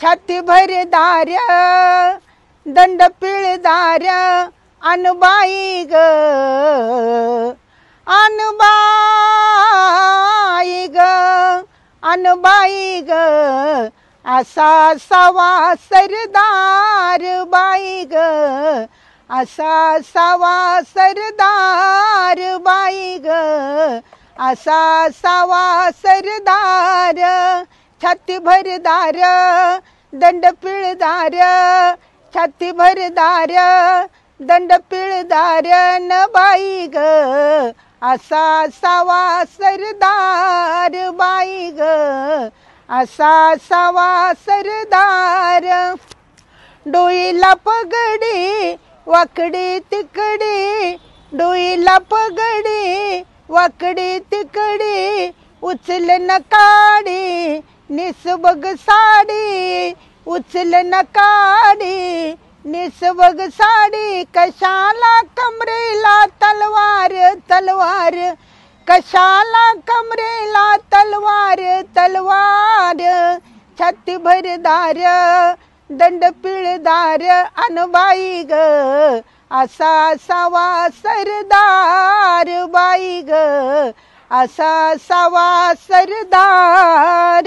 छाती भरदार दंड पिळदार अनुबाई ग अनुबाई ग अनुबाई ग असा सावा सरदार बाई ग असा सावा सरदार बाई ग असा सावा सरदार छाती भरदार दंड पिळदार छाती भरदार दंड पिळदार न बाई ग असा सावा सरदार बाई ग असा सावा सरदार डोईला पगडी वाकडी तिकडी डोईला पगडी वाकडी तिकडी उचल न काडी निसबग साडी उचल न काडी निसबग साडी कशाला कमरेला तलवार तलवार कशाला कमरेला तलवार तलवार छाती भरदार दंड पिळदार अनुबाई ग असा सावा सरदार बाई ग असा सावा सरदार।